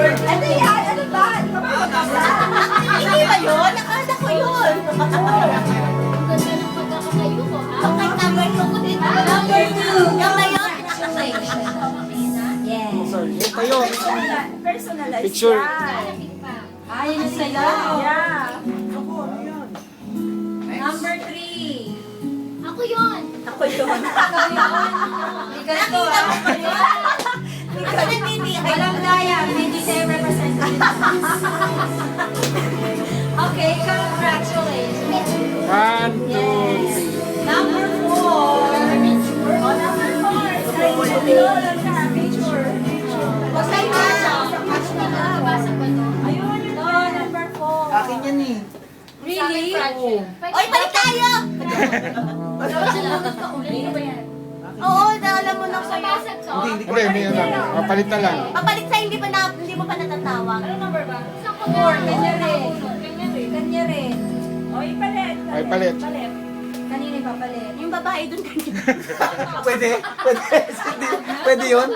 Ano yan? Ano ba? Di ka ba magkakala? Hindi ba yun? Nakala ko yun. Ang ganda ng pagkakatayo ko, ha? Okay, number 2 ko din. Number 2. Yung ngayon. Yes. Sorry. Tayo. Personalized Picture. yan. Pa. Ah, yun yung sa'yo. Yeah. Number 3. Ako yun. Ako yun. Ikaw to ah. Walang daya. Hindi tayo representative. Okay, congratulations. 1, 2, 3. Number 4. Oh, number 4. Picture. Huwag tayo nasa. Nakabasa ko to. Ayun, yun to. Number 4. Akin yan eh. Really? Oy, balik tayo! Nalulunod ka ulit. Ano ba yan? Oo, alam mo nang sa'yo. Nabasag ko. Hindi ko. Hindi, may ano. Mapalit na lang. Papalit sa hindi mo pa natatawag. Ano number ba? Saan ko 4. Kanya rin. Kanya rin. Kanya rin. O, ipalit. Ay, palit. Palit. Kanina ipapalit. Yung babae dun kanina. Pwede? Pwede? Pwede yun?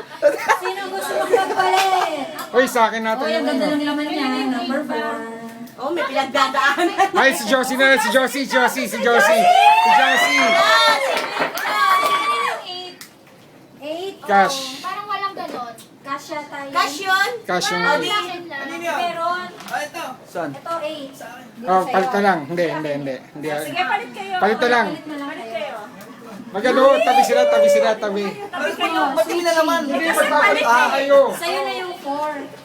Sino gusto magpapalit? Uy, sa akin natin Oh, yung yung ganda ano. ng laman niya. Number 4. Oh, may pinagdadaanan. Ay, si Josie na lang. Si Josie. Si Josie. Si Josie. 8. Cash. Parang walang ganon. Kasya tayo. Cash yun? Cash yung... Oh, di. Akin lang. Meron. Saan? Ito 8. Oh, palit na lang. Hindi. Sige, palit kayo. Palit na lang. Palit na lang kayo. Magano, tabi sila. Tabi kayo. Ba't hindi na naman? Hindi, magpapalit na kayo. Sa'yo na yung 4.